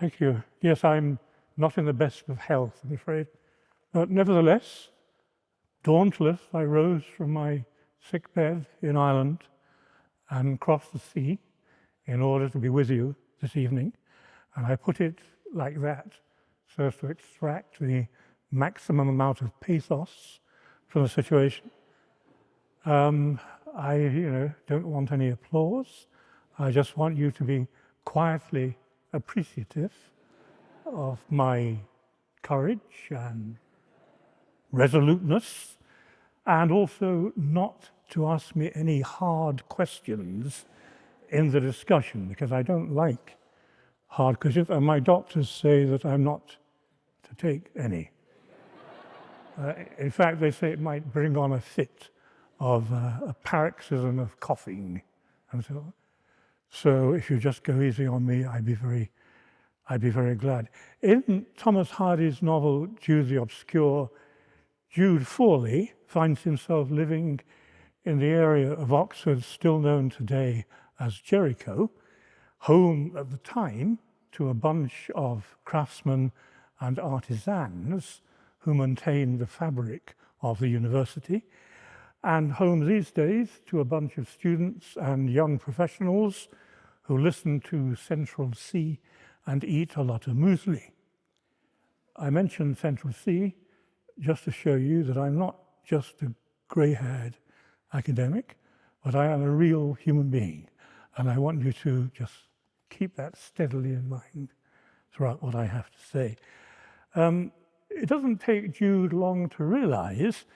Thank you. Yes, I'm not in the best of health, I'm afraid. But nevertheless, dauntless, I rose from my sick bed in Ireland and crossed the sea in order to be with you this evening. And I put it like that so as to extract the maximum amount of pathos from the situation. I, don't want any applause. I just want you to be quietly appreciative of my courage and resoluteness, and also not to ask me any hard questions in the discussion, because I don't like hard questions, and my doctors say that I'm not to take any. In fact, they say it might bring on a fit of a paroxysm of coughing and so on. So if you just go easy on me, I'd be very glad. In Thomas Hardy's novel Jude the Obscure, Jude Fawley finds himself living in the area of Oxford still known today as Jericho, home at the time to a bunch of craftsmen and artisans who maintained the fabric of the university, and home these days to a bunch of students and young professionals who listen to Central C and eat a lot of muesli. I mentioned Central C just to show you that I'm not just a grey-haired academic, but I am a real human being, and I want you to just keep that steadily in mind throughout what I have to say. It doesn't take Jude long to realize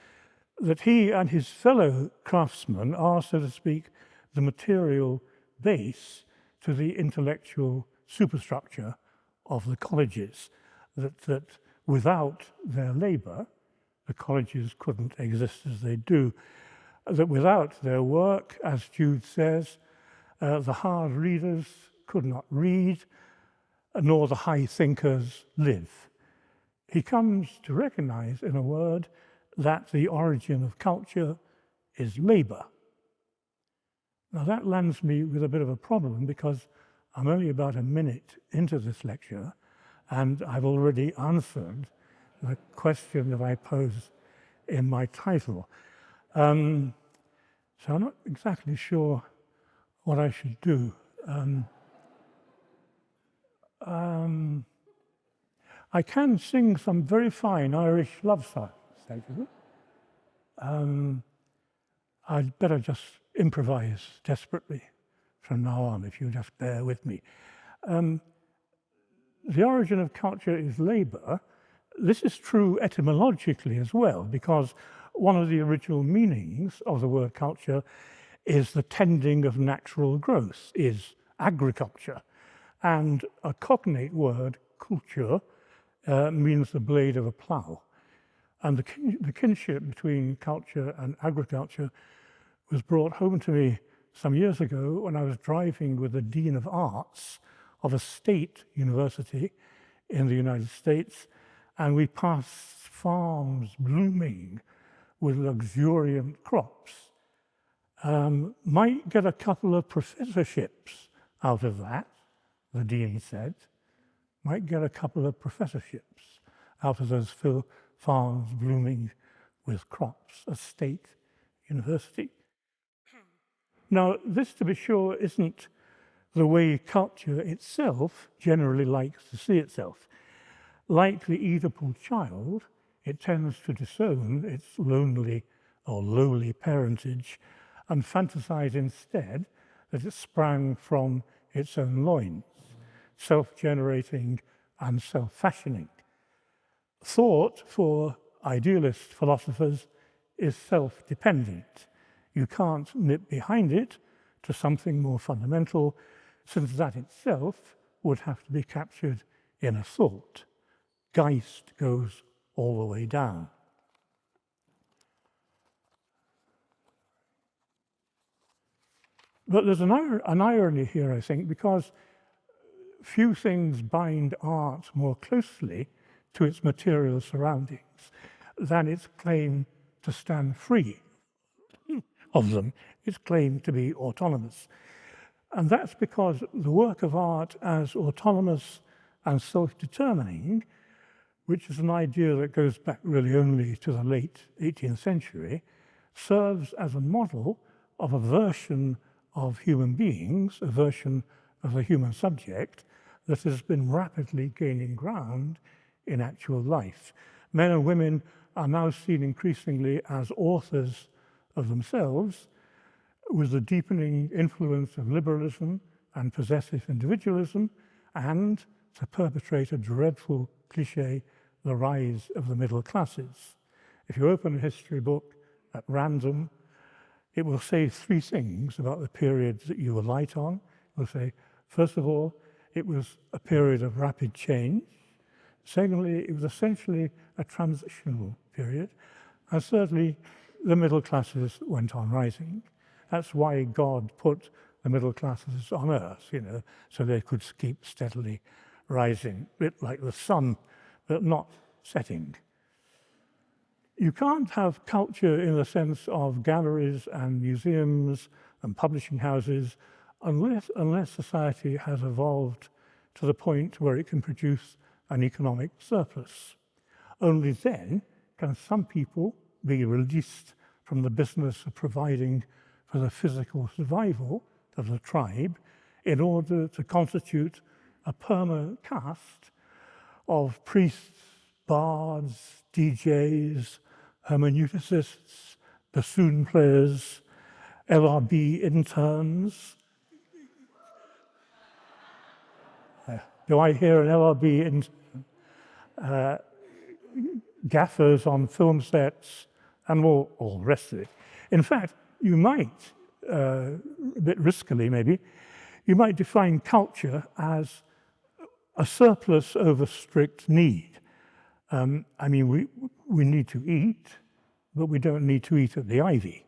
that he and his fellow craftsmen are, so to speak, the material base to the intellectual superstructure of the colleges, that without their labour, the colleges couldn't exist as they do, that without their work, as Jude says, the hard readers could not read, nor the high thinkers live. He comes to recognise, in a word, that the origin of culture is labour. Now that lands me with a bit of a problem, because I'm only about a minute into this lecture and I've already answered the question that I posed in my title. So I'm not exactly sure what I should do. I can sing some very fine Irish love songs, thank you. I'd better just improvise desperately from now on, if you just bear with me. The origin of culture is labour. This is true etymologically as well, because one of the original meanings of the word culture is the tending of natural growth, is agriculture. And a cognate word, culture, means the blade of a plough. And the kinship between culture and agriculture was brought home to me some years ago when I was driving with the Dean of Arts of a state university in the United States, and we passed farms blooming with luxuriant crops. Might get a couple of professorships out of that, the Dean said. Might get a couple of professorships out of those farms blooming with crops, a state university. Now, this, to be sure, isn't the way culture itself generally likes to see itself. Like the Oedipal child, it tends to disown its lonely or lowly parentage and fantasize instead that it sprang from its own loins, self-generating and self-fashioning. Thought, for idealist philosophers, is self-dependent. You can't nip behind it to something more fundamental, since that itself would have to be captured in a thought. Geist goes all the way down. But there's an irony here, I think, because few things bind art more closely to its material surroundings than its claim to stand free of them, its claim to be autonomous. And that's because the work of art as autonomous and self-determining, which is an idea that goes back really only to the late 18th century, serves as a model of a version of human beings, a version of the human subject that has been rapidly gaining ground in actual life. Men and women are now seen increasingly as authors of themselves, with the deepening influence of liberalism and possessive individualism, and, to perpetrate a dreadful cliché, the rise of the middle classes. If you open a history book at random, it will say three things about the periods that you alight on. It will say, first of all, it was a period of rapid change. Secondly, it was essentially a transitional period. And thirdly, the middle classes went on rising. That's why God put the middle classes on earth, so they could keep steadily rising, a bit like the sun, but not setting. You can't have culture in the sense of galleries and museums and publishing houses unless society has evolved to the point where it can produce an economic surplus. Only then can some people be released from the business of providing for the physical survival of the tribe in order to constitute a permanent caste of priests, bards, DJs, hermeneuticists, bassoon players, LRB interns. Do I hear an LRB intern? Gaffers on film sets, and all the rest of it. In fact, you might, a bit riskily maybe, you might define culture as a surplus over strict need. We need to eat, but we don't need to eat at the Ivy.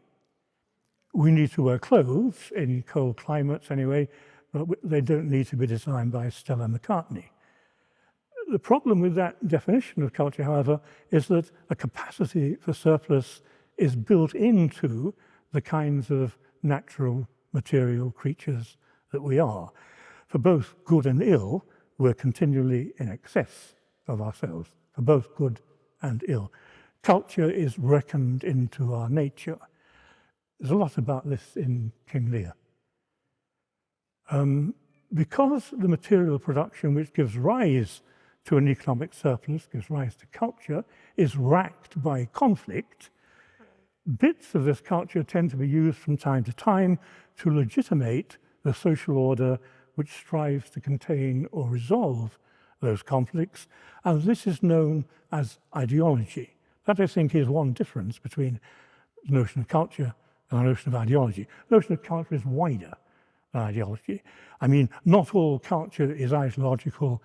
We need to wear clothes, in cold climates anyway, but they don't need to be designed by Stella McCartney. The problem with that definition of culture, however, is that a capacity for surplus is built into the kinds of natural material creatures that we are. For both good and ill, we're continually in excess of ourselves, for both good and ill. Culture is reckoned into our nature. There's a lot about this in King Lear. Because the material production which gives rise to an economic surplus, gives rise to culture, is racked by conflict, bits of this culture tend to be used from time to time to legitimate the social order which strives to contain or resolve those conflicts, and this is known as ideology. That, I think, is one difference between the notion of culture and the notion of ideology. The notion of culture is wider than ideology. Not all culture is ideological,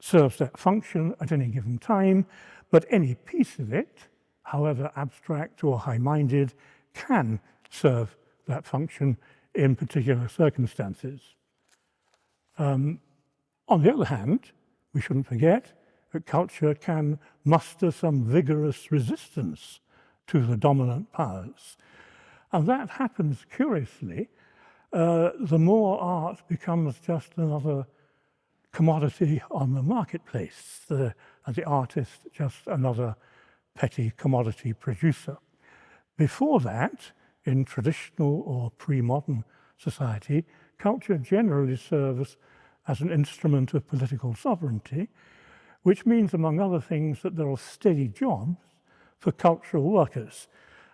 serves that function at any given time, but any piece of it, however abstract or high-minded, can serve that function in particular circumstances. On the other hand, we shouldn't forget that culture can muster some vigorous resistance to the dominant powers. And that happens curiously the more art becomes just another commodity on the marketplace, and the artist just another petty commodity producer. Before that, in traditional or pre-modern society, culture generally serves as an instrument of political sovereignty, which means, among other things, that there are steady jobs for cultural workers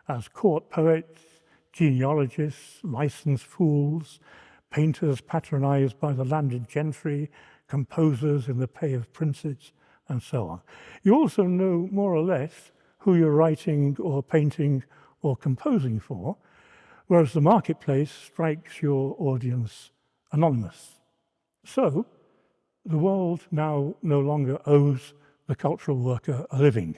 as court poets, genealogists, licensed fools, painters patronized by the landed gentry, composers in the pay of princes, and so on. You also know more or less who you're writing or painting or composing for, whereas the marketplace strikes your audience anonymous. So, the world now no longer owes the cultural worker a living.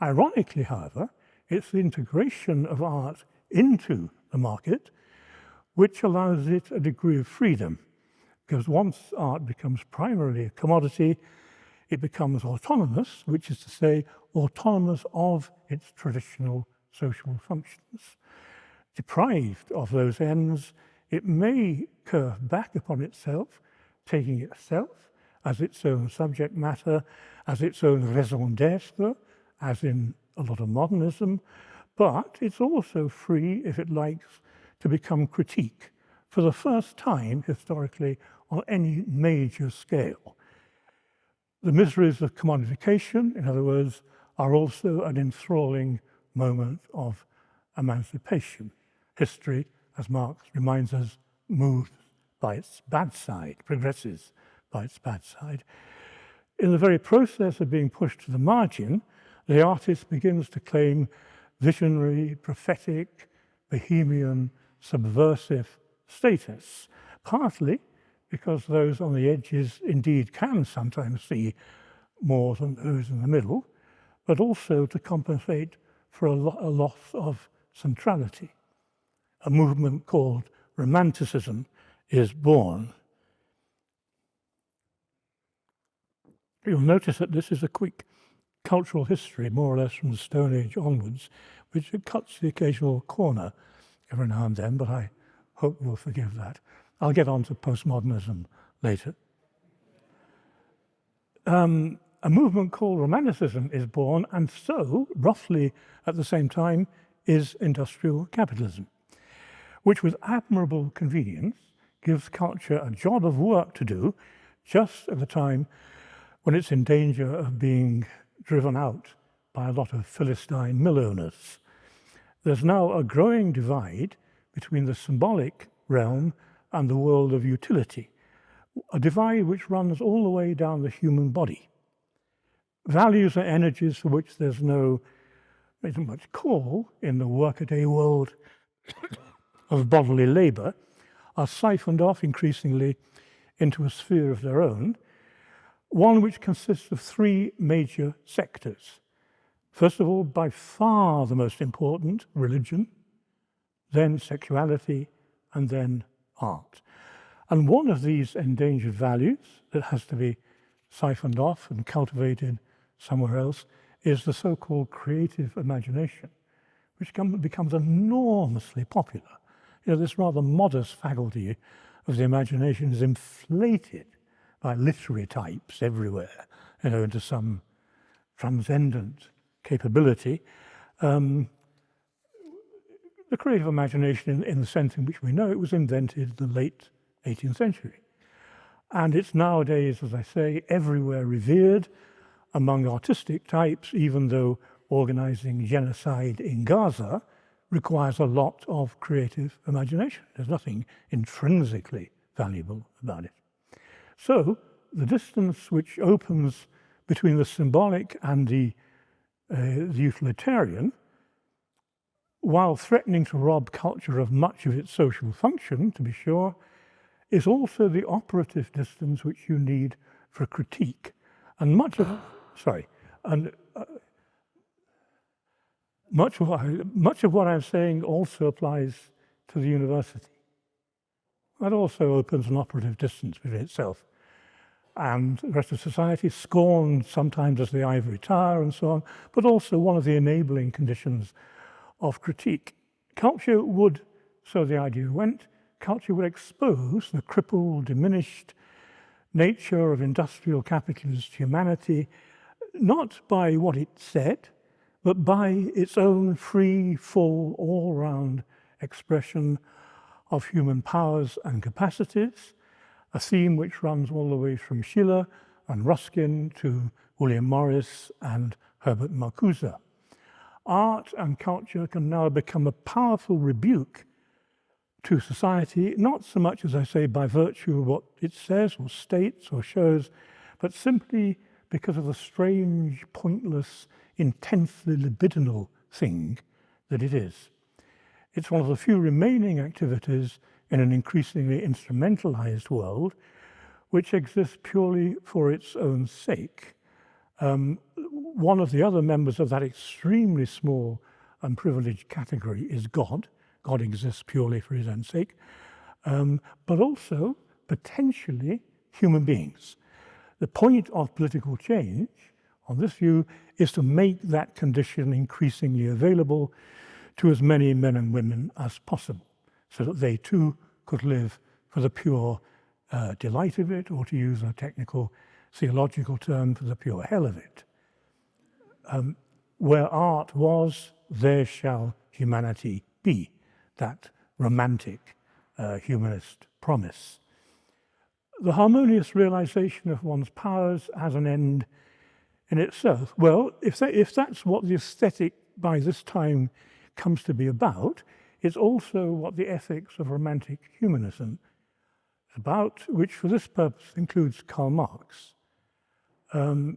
Ironically, however, it's the integration of art into the market which allows it a degree of freedom, because once art becomes primarily a commodity, it becomes autonomous, which is to say, autonomous of its traditional social functions. Deprived of those ends, it may curve back upon itself, taking itself as its own subject matter, as its own raison d'etre, as in a lot of modernism, but it's also free, if it likes, to become critique for the first time historically on any major scale. The miseries of commodification, in other words, are also an enthralling moment of emancipation. History, as Marx reminds us, moves by its bad side, progresses by its bad side. In the very process of being pushed to the margin, the artist begins to claim visionary, prophetic, bohemian, subversive status, partly because those on the edges indeed can sometimes see more than those in the middle, but also to compensate for a loss of centrality. A movement called Romanticism is born. You'll notice that this is a quick cultural history, more or less from the Stone Age onwards, which cuts the occasional corner every now and then, but I hope you'll forgive that. I'll get on to postmodernism later. A movement called Romanticism is born, and so, roughly at the same time, is industrial capitalism, which with admirable convenience gives culture a job of work to do just at the time when it's in danger of being driven out by a lot of Philistine mill owners. There's now a growing divide between the symbolic realm and the world of utility, a divide which runs all the way down the human body. Values and energies for which there isn't much call in the workaday world of bodily labour are siphoned off increasingly into a sphere of their own, one which consists of three major sectors. First of all, by far the most important, religion, then sexuality, and then art. And one of these endangered values that has to be siphoned off and cultivated somewhere else is the so-called creative imagination, which becomes enormously popular. This rather modest faculty of the imagination is inflated by literary types everywhere, into some transcendent capability. The creative imagination, in the sense in which we know it, was invented in the late 18th century. And it's nowadays, as I say, everywhere revered among artistic types, even though organizing genocide in Gaza requires a lot of creative imagination. There's nothing intrinsically valuable about it. So the distance which opens between the symbolic and the utilitarian, while threatening to rob culture of much of its social function, to be sure, is also the operative distance which you need for critique. And much of what I'm saying also applies to the university. That also opens an operative distance between itself and the rest of society, scorned sometimes as the ivory tower and so on, but also one of the enabling conditions of critique. Culture would, so the idea went, culture would expose the crippled, diminished nature of industrial capitalist humanity, not by what it said, but by its own free, full, all-round expression of human powers and capacities, a theme which runs all the way from Schiller and Ruskin to William Morris and Herbert Marcuse. Art and culture can now become a powerful rebuke to society, not so much, as I say, by virtue of what it says or states or shows, but simply because of the strange, pointless, intensely libidinal thing that it is. It's one of the few remaining activities in an increasingly instrumentalized world which exists purely for its own sake. One of the other members of that extremely small and privileged category is God. God exists purely for his own sake, but also potentially human beings. The point of political change, on this view, is to make that condition increasingly available to as many men and women as possible, so that they too could live for the pure delight of it, or to use a technical theological term for the pure hell of it. Where art was, there shall humanity be, that romantic humanist promise. The harmonious realization of one's powers as an end in itself. Well, if that's what the aesthetic by this time comes to be about, it's also what the ethics of romantic humanism is about, which for this purpose includes Karl Marx. The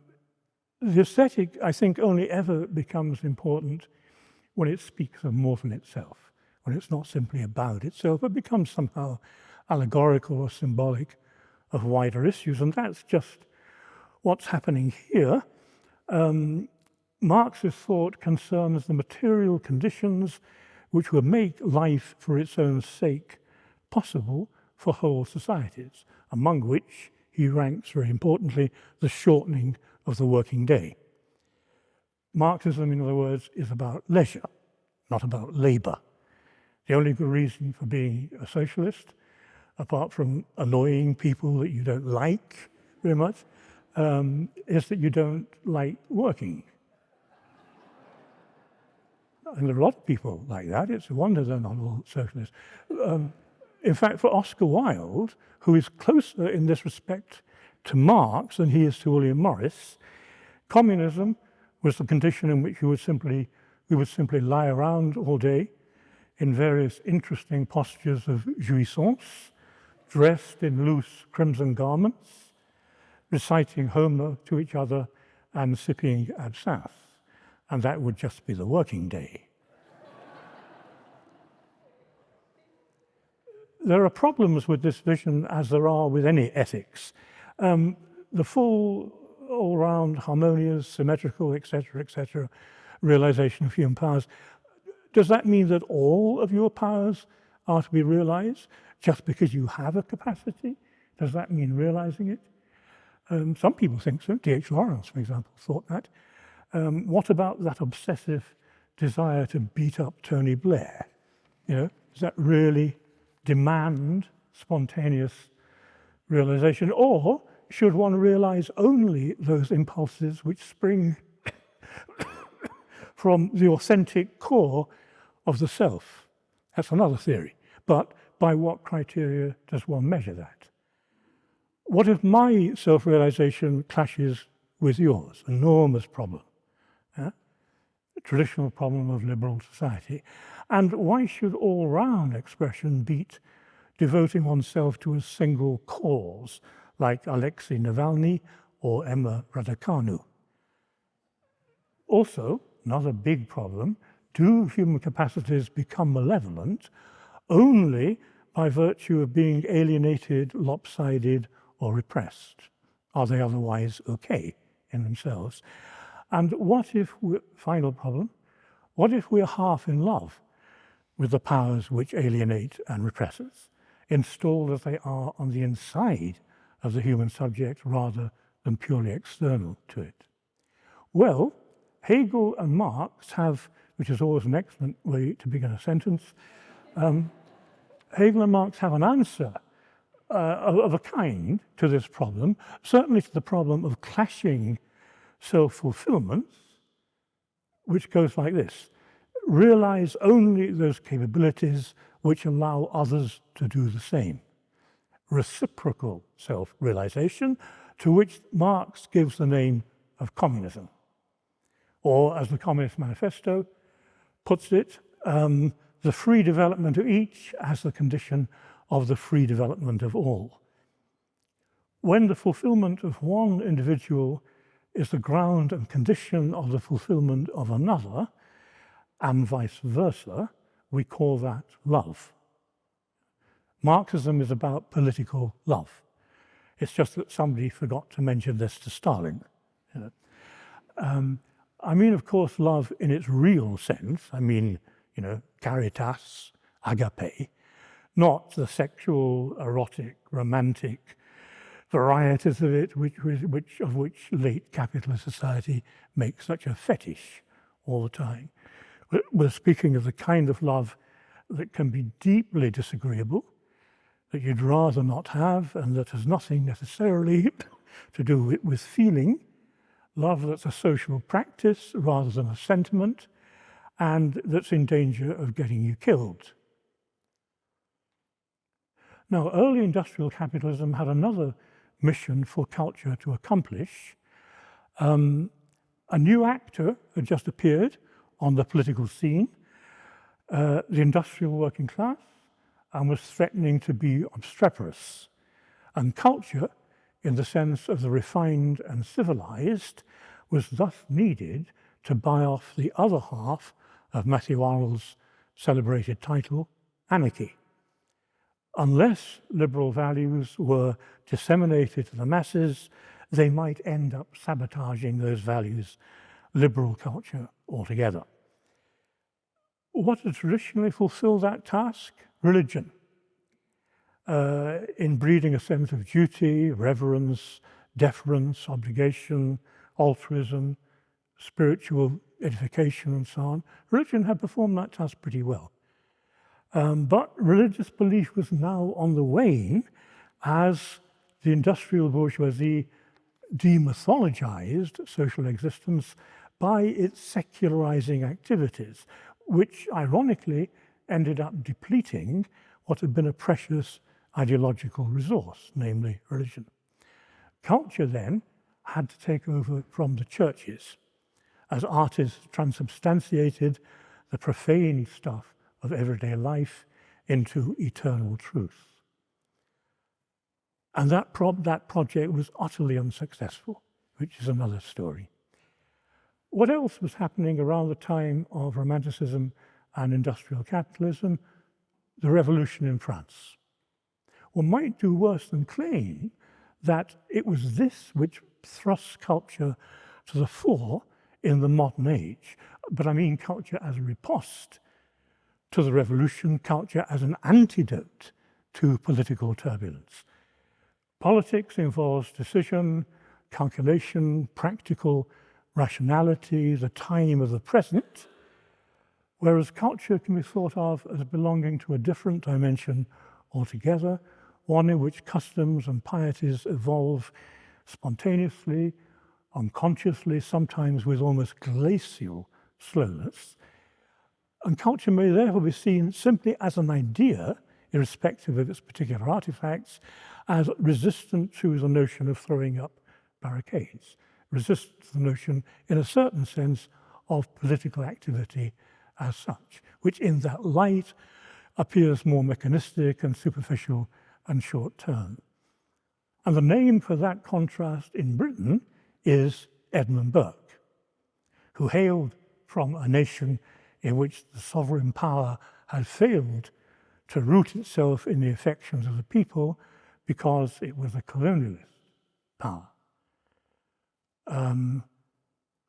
aesthetic, I think, only ever becomes important when it speaks of more than itself, when it's not simply about itself, but becomes somehow allegorical or symbolic of wider issues, and that's just what's happening here. Marx's thought concerns the material conditions which will make life for its own sake possible for whole societies, among which he ranks, very importantly, the shortening of the working day. Marxism, in other words, is about leisure, not about labour. The only good reason for being a socialist, apart from annoying people that you don't like very much, is that you don't like working. And there are a lot of people like that. It's a wonder they're not all socialists. In fact, for Oscar Wilde, who is closer in this respect to Marx than he is to William Morris, communism was the condition in which we would simply lie around all day in various interesting postures of jouissance, dressed in loose crimson garments, reciting Homer to each other and sipping absinthe. And that would just be the working day. There are problems with this vision, as there are with any ethics. The full, all-round, harmonious, symmetrical, etc., realization of human powers, does that mean that all of your powers are to be realized just because you have a capacity? Does that mean realizing it? Some people think so. D.H. Lawrence, for example, thought that. What about that obsessive desire to beat up Tony Blair? Does that really demand spontaneous realization? Or should one realize only those impulses which spring from the authentic core of the self? That's another theory. But by what criteria does one measure that? What if my self-realization clashes with yours? Enormous problem. Traditional problem of liberal society. And why should all-round expression beat devoting oneself to a single cause, like Alexei Navalny or Emma Raducanu? Also, another big problem, do human capacities become malevolent only by virtue of being alienated, lopsided, or repressed? Are they otherwise okay in themselves? And what if, final problem, what if we're half in love with the powers which alienate and repress us, installed as they are on the inside of the human subject rather than purely external to it? Well, Hegel and Marx have, which is always an excellent way to begin a sentence, Hegel and Marx have an answer of a kind to this problem, certainly to the problem of clashing self-fulfillments, which goes like this: realize only those capabilities which allow others to do the same. Reciprocal self-realization, to which Marx gives the name of communism. Or, as the Communist Manifesto puts it, the free development of each as the condition of the free development of all. When the fulfillment of one individual is the ground and condition of the fulfillment of another, and vice versa, we call that love. Marxism is about political love. It's just that somebody forgot to mention this to Stalin. I mean, of course, love in its real sense. I mean, caritas, agape, not the sexual, erotic, romantic varieties of it, of which late capitalist society makes such a fetish all the time. We're speaking of the kind of love that can be deeply disagreeable, that you'd rather not have, and that has nothing necessarily to do with feeling, love that's a social practice rather than a sentiment, and that's in danger of getting you killed. Now, early industrial capitalism had another mission for culture to accomplish. A new actor had just appeared on the political scene, the industrial working class, and was threatening to be obstreperous. And culture, in the sense of the refined and civilized, was thus needed to buy off the other half of Matthew Arnold's celebrated title, Anarchy. Unless liberal values were disseminated to the masses, they might end up sabotaging those values, liberal culture altogether. What had traditionally fulfilled that task? Religion. In breeding a sense of duty, reverence, deference, obligation, altruism, spiritual edification, and so on. Religion had performed that task pretty well. But religious belief was now on the wane as the industrial bourgeoisie demythologized social existence by its secularizing activities, which ironically ended up depleting what had been a precious ideological resource, namely religion. Culture then had to take over from the churches as artists transubstantiated the profane stuff of everyday life into eternal truth. And that project was utterly unsuccessful, which is another story. What else was happening around the time of Romanticism and industrial capitalism? The revolution in France. One might do worse than claim that it was this which thrust culture to the fore in the modern age, but I mean culture as a riposte to the revolution, culture as an antidote to political turbulence. Politics involves decision, calculation, practical rationality, the time of the present, whereas culture can be thought of as belonging to a different dimension altogether, one in which customs and pieties evolve spontaneously, unconsciously, sometimes with almost glacial slowness. And culture may therefore be seen simply as an idea, irrespective of its particular artifacts, as resistant to the notion of throwing up barricades, resistant to the notion, in a certain sense, of political activity as such, which in that light appears more mechanistic and superficial and short-term. And the name for that contrast in Britain is Edmund Burke, who hailed from a nation in which the sovereign power had failed to root itself in the affections of the people because it was a colonialist power. And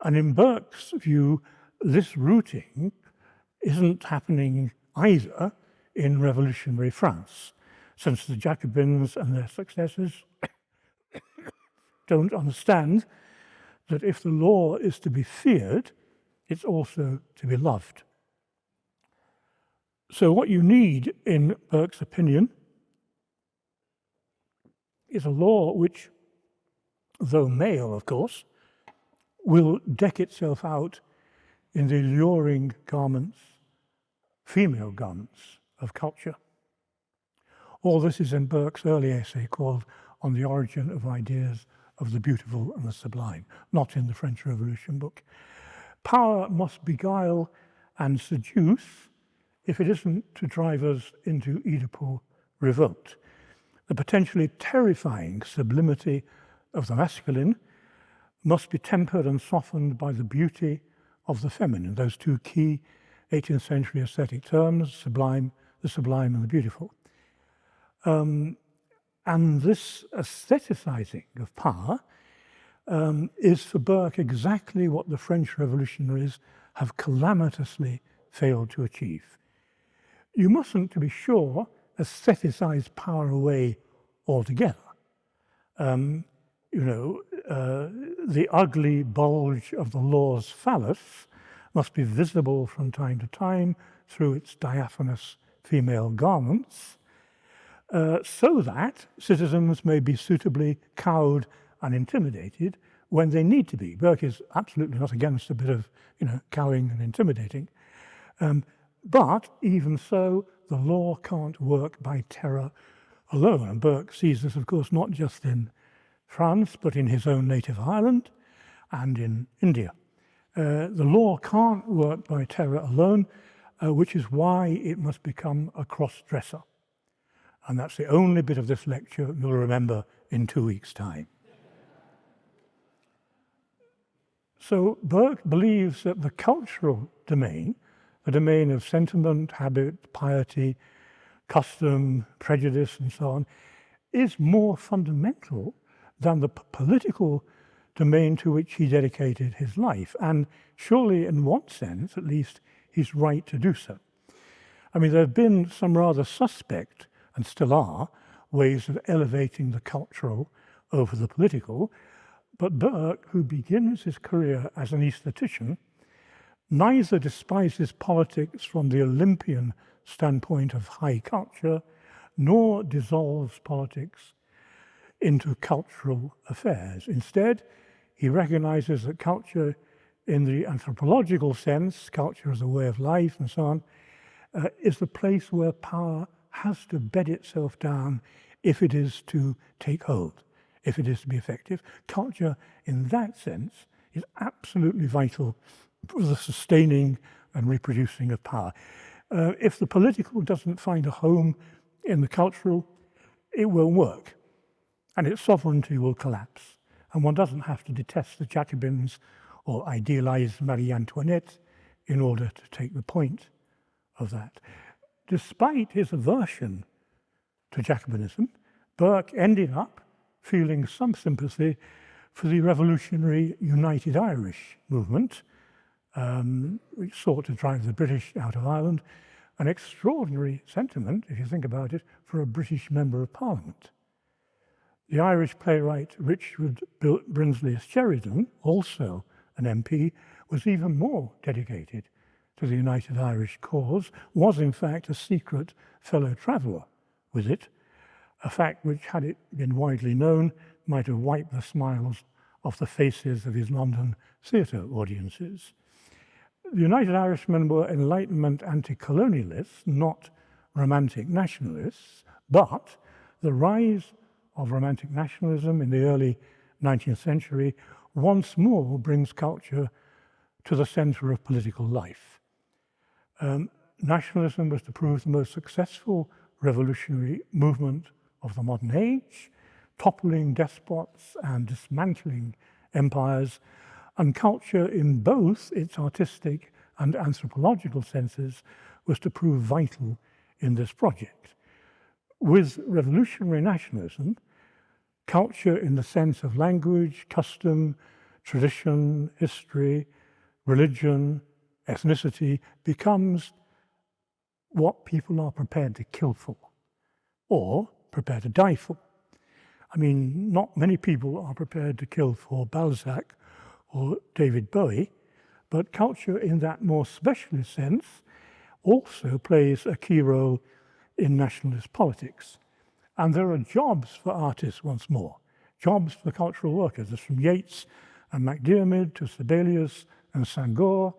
in Burke's view, this rooting isn't happening either in revolutionary France, since the Jacobins and their successors don't understand that if the law is to be feared, it's also to be loved. So what you need, in Burke's opinion, is a law which, though male, of course, will deck itself out in the alluring garments, female garments of culture. All this is in Burke's early essay called On the Origin of Ideas of the Beautiful and the Sublime, not in the French Revolution book. Power must beguile and seduce if it isn't to drive us into Oedipal revolt. The potentially terrifying sublimity of the masculine must be tempered and softened by the beauty of the feminine, those two key 18th century aesthetic terms, the sublime and the beautiful. And this aestheticizing of power is for Burke exactly what the French revolutionaries have calamitously failed to achieve. You mustn't, to be sure, aestheticize power away altogether. The ugly bulge of the law's phallus must be visible from time to time through its diaphanous female garments, so that citizens may be suitably cowed and intimidated when they need to be. Burke is absolutely not against a bit of, cowing and intimidating. But even so, the law can't work by terror alone. And Burke sees this, of course, not just in France, but in his own native Ireland and in India. The law can't work by terror alone, which is why it must become a cross-dresser. And that's the only bit of this lecture you'll remember in 2 weeks' time. So Burke believes that the cultural domain, the domain of sentiment, habit, piety, custom, prejudice, and so on, is more fundamental than the political domain to which he dedicated his life. And surely, in one sense, at least, he's right to do so. I mean, there have been some rather suspect, and still are, ways of elevating the cultural over the political. But Burke, who begins his career as an aesthetician, neither despises politics from the Olympian standpoint of high culture, nor dissolves politics into cultural affairs. Instead, he recognizes that culture in the anthropological sense, culture as a way of life and so on, is the place where power has to bed itself down if it is to take hold, if it is to be effective. Culture, in that sense, is absolutely vital for the sustaining and reproducing of power. If the political doesn't find a home in the cultural, it won't work, and its sovereignty will collapse. And one doesn't have to detest the Jacobins or idealize Marie Antoinette in order to take the point of that. Despite his aversion to Jacobinism, Burke ended up feeling some sympathy for the revolutionary United Irish movement, which sought to drive the British out of Ireland, an extraordinary sentiment, if you think about it, for a British Member of Parliament. The Irish playwright Richard Brinsley Sheridan, also an MP, was even more dedicated to the United Irish cause, was in fact a secret fellow traveller with it, a fact which, had it been widely known, might have wiped the smiles off the faces of his London theatre audiences. The United Irishmen were Enlightenment anti-colonialists, not romantic nationalists, but the rise of romantic nationalism in the early 19th century once more brings culture to the centre of political life. Nationalism was to prove the most successful revolutionary movement of the modern age, toppling despots and dismantling empires, and culture in both its artistic and anthropological senses was to prove vital in this project. With revolutionary nationalism, culture in the sense of language, custom, tradition, history, religion, ethnicity becomes what people are prepared to kill for or prepared to die for. I mean, not many people are prepared to kill for Balzac or David Bowie, but culture in that more specialist sense also plays a key role in nationalist politics. And there are jobs for artists once more, jobs for cultural workers. As from Yeats and MacDiarmid to Sibelius and Senghor,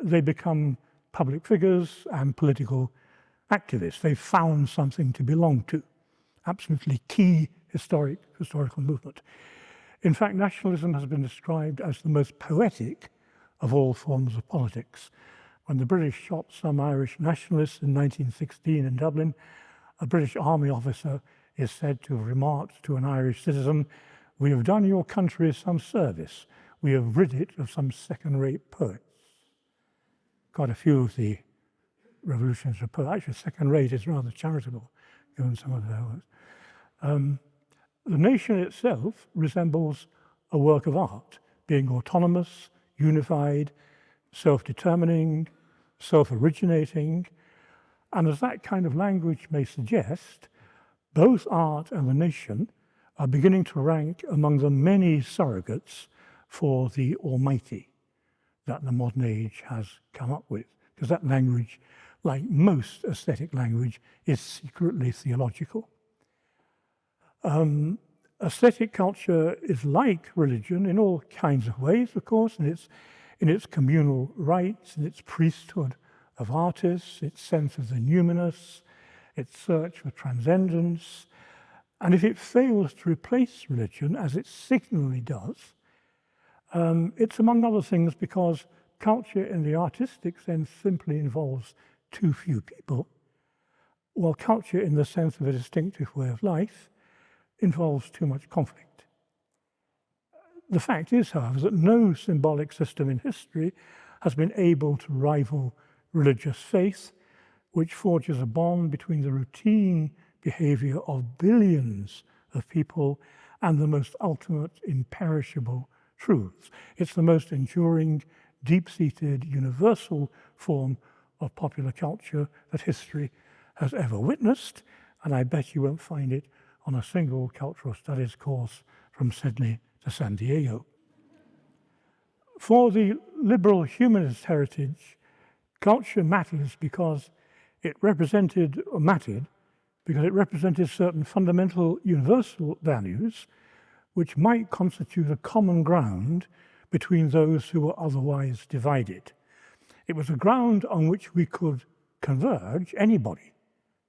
they become public figures and political activists. They've found something to belong to. Absolutely key historical movement. In fact, nationalism has been described as the most poetic of all forms of politics. When the British shot some Irish nationalists in 1916 in Dublin, a British army officer is said to have remarked to an Irish citizen, "We have done your country some service. We have rid it of some second-rate poets." Quite a few of the revolutions are poets. Actually, second-rate is rather charitable, given some of their works. The nation itself resembles a work of art, being autonomous, unified, self-determining, self-originating, and as that kind of language may suggest, both art and the nation are beginning to rank among the many surrogates for the almighty that the modern age has come up with, because that language, like most aesthetic language, is secretly theological. Aesthetic culture is like religion in all kinds of ways, of course, in its communal rites, in its priesthood of artists, its sense of the numinous, its search for transcendence. And if it fails to replace religion, as it signally does, it's among other things because culture in the artistic sense simply involves too few people, while culture in the sense of a distinctive way of life involves too much conflict. The fact is, however, that no symbolic system in history has been able to rival religious faith, which forges a bond between the routine behavior of billions of people and the most ultimate, imperishable truths. It's the most enduring, deep-seated, universal form of popular culture that history has ever witnessed, and I bet you won't find it on a single cultural studies course from Sydney to San Diego. For the liberal humanist heritage, culture matters because it represented certain fundamental universal values which might constitute a common ground between those who were otherwise divided. It was a ground on which we could converge, anybody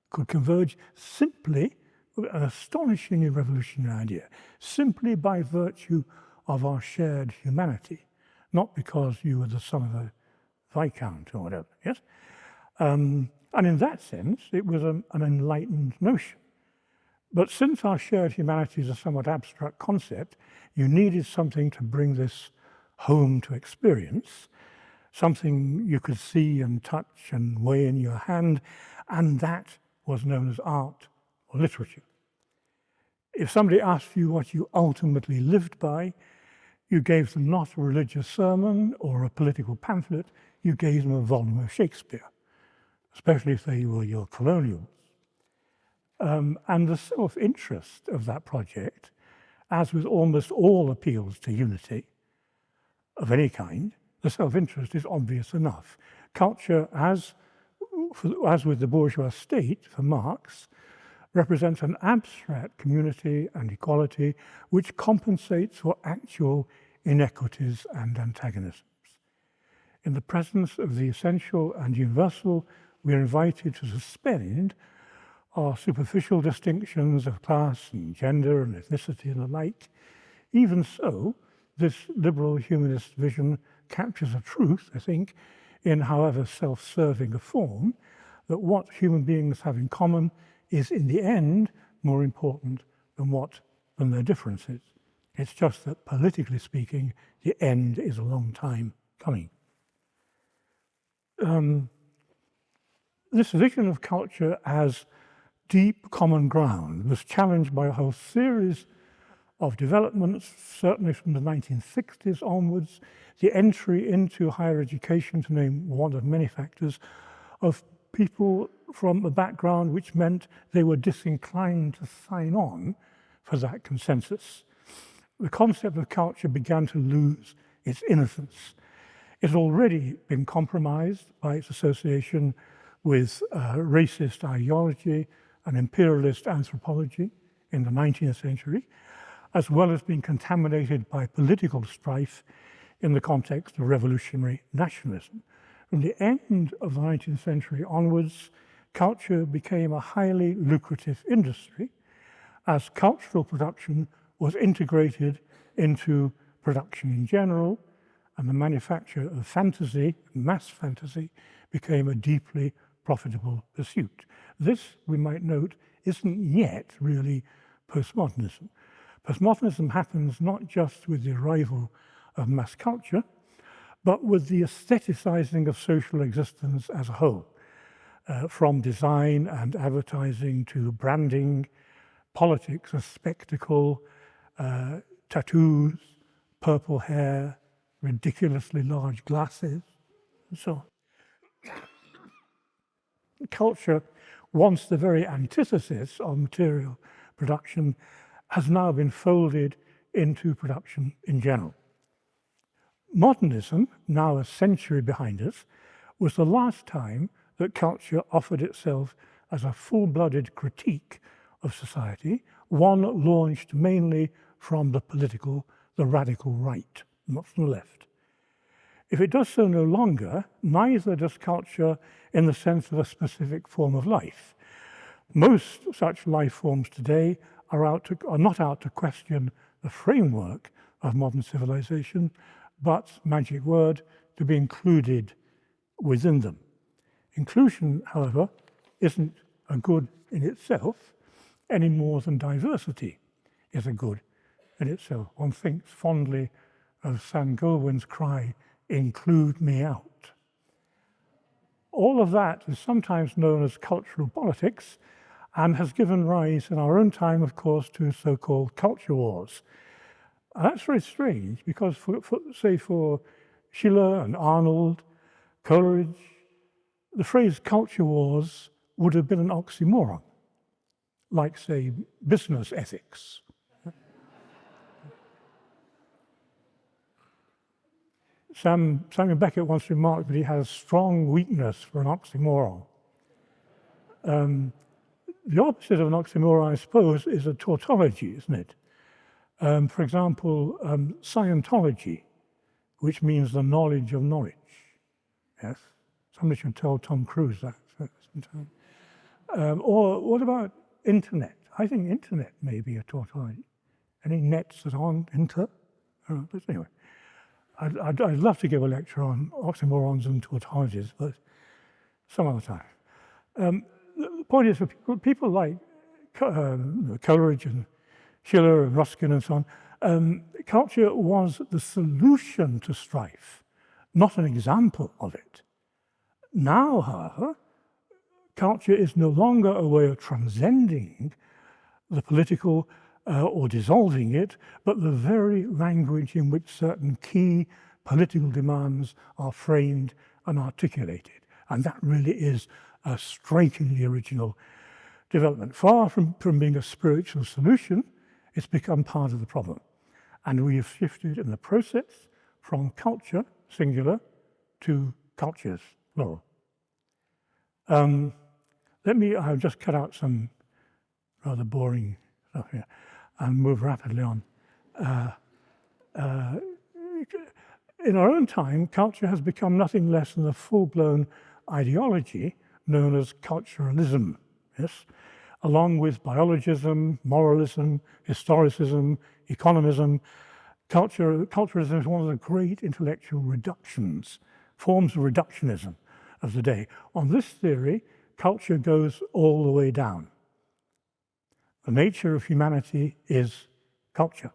could converge simply, an astonishingly revolutionary idea, simply by virtue of our shared humanity, not because you were the son of a viscount or whatever, yes? And in that sense, it was an enlightened notion. But since our shared humanity is a somewhat abstract concept, you needed something to bring this home to experience, something you could see and touch and weigh in your hand, and that was known as art or literature. If somebody asked you what you ultimately lived by, you gave them not a religious sermon or a political pamphlet, you gave them a volume of Shakespeare, especially if they were your colonials. And the self-interest of that project, as with almost all appeals to unity of any kind, the self-interest is obvious enough. Culture, as with the bourgeois state for Marx, represents an abstract community and equality which compensates for actual inequities and antagonisms. In the presence of the essential and universal, we are invited to suspend our superficial distinctions of class and gender and ethnicity and the like. Even so, this liberal humanist vision captures a truth, I think, in however self-serving a form, that what human beings have in common is in the end more important than their differences. It's just that politically speaking, the end is a long time coming. This vision of culture as deep common ground was challenged by a whole series of developments, certainly from the 1960s onwards, the entry into higher education, to name one of many factors, of people from a background which meant they were disinclined to sign on for that consensus. The concept of culture began to lose its innocence. It had already been compromised by its association with racist ideology and imperialist anthropology in the 19th century, as well as being contaminated by political strife in the context of revolutionary nationalism. From the end of the 19th century onwards, culture became a highly lucrative industry as cultural production was integrated into production in general, and the manufacture of fantasy, mass fantasy, became a deeply profitable pursuit. This, we might note, isn't yet really postmodernism. Postmodernism happens not just with the arrival of mass culture, but with the aestheticizing of social existence as a whole, from design and advertising to branding, politics as spectacle, tattoos, purple hair, ridiculously large glasses, and so on. Culture, once the very antithesis of material production, has now been folded into production in general. Modernism, now a century behind us, was the last time that culture offered itself as a full-blooded critique of society, one launched mainly from the radical right, not from the left. If it does so no longer, neither does culture in the sense of a specific form of life. Most such life forms today are not out to question the framework of modern civilization, but, magic word, to be included within them. Inclusion, however, isn't a good in itself any more than diversity is a good in itself. One thinks fondly of Sam Goldwyn's cry, "Include me out." All of that is sometimes known as cultural politics and has given rise in our own time, of course, to so-called culture wars. And that's very strange because, for Schiller and Arnold, Coleridge, the phrase culture wars would have been an oxymoron, like, say, business ethics. Samuel Beckett once remarked that he has strong weakness for an oxymoron. The opposite of an oxymoron, I suppose, is a tautology, isn't it? For example, Scientology, which means the knowledge of knowledge. Yes, somebody should tell Tom Cruise that sometime. Or what about internet? I think internet may be a tautology. Any nets that aren't inter? But anyway, I'd love to give a lecture on oxymorons and tautologies, but some other time. The point is, for people like Coleridge and Schiller and Ruskin and so on, culture was the solution to strife, not an example of it. Now, however, culture is no longer a way of transcending the political or dissolving it, but the very language in which certain key political demands are framed and articulated. And that really is a strikingly original development. Far from being a spiritual solution, it's become part of the problem. And we have shifted in the process from culture, singular, to cultures, plural. I'll just cut out some rather boring stuff here and move rapidly on. In our own time, culture has become nothing less than a full-blown ideology known as culturalism, yes? Along with biologism, moralism, historicism, economism. Culturalism is one of the great intellectual forms of reductionism of the day. On this theory, culture goes all the way down. The nature of humanity is culture.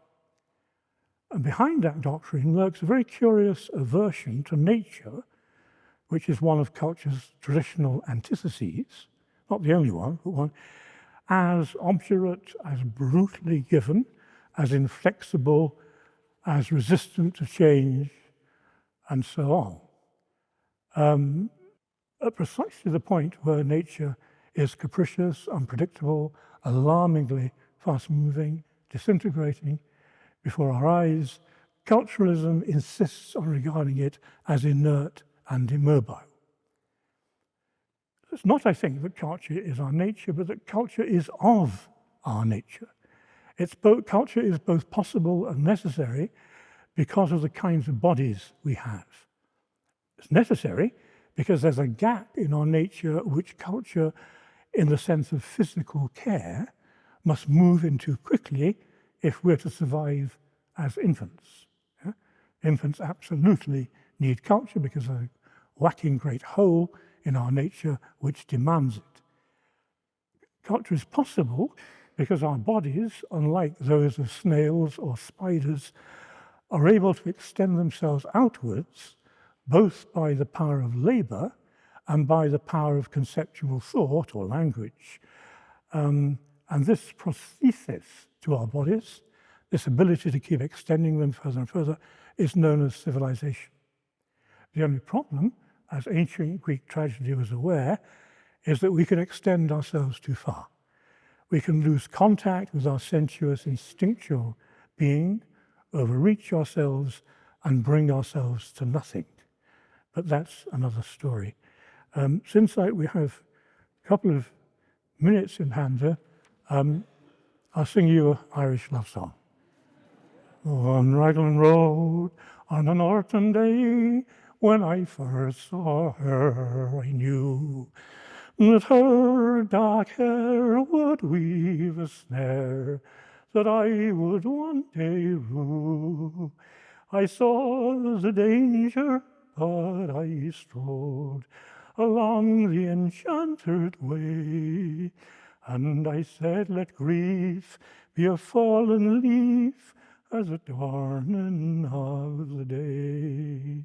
And behind that doctrine lurks a very curious aversion to nature, which is one of culture's traditional antitheses, not the only one, but one, as obdurate, as brutally given, as inflexible, as resistant to change, and so on. At precisely the point where nature is capricious, unpredictable, alarmingly fast-moving, disintegrating before our eyes, culturalism insists on regarding it as inert and immobile. It's not, I think, that culture is our nature, but that culture is of our nature. Culture is both possible and necessary because of the kinds of bodies we have. It's necessary because there's a gap in our nature which culture, in the sense of physical care, must move into quickly if we're to survive as infants. Yeah? Infants absolutely need culture because there's a whacking great hole in our nature which demands it. Culture is possible because our bodies, unlike those of snails or spiders, are able to extend themselves outwards both by the power of labor and by the power of conceptual thought or language. And this prosthesis to our bodies, this ability to keep extending them further and further, is known as civilization. The only problem, as ancient Greek tragedy was aware, is that we can extend ourselves too far. We can lose contact with our sensuous, instinctual being, overreach ourselves, and bring ourselves to nothing. But that's another story. Since we have a couple of minutes in hand here, I'll sing you an Irish love song. On Raglan Road, on an autumn day, when I first saw her, I knew that her dark hair would weave a snare that I would one day rue. I saw the danger, but I strode along the enchanted way, and I said, let grief be a fallen leaf as a dawning of the day.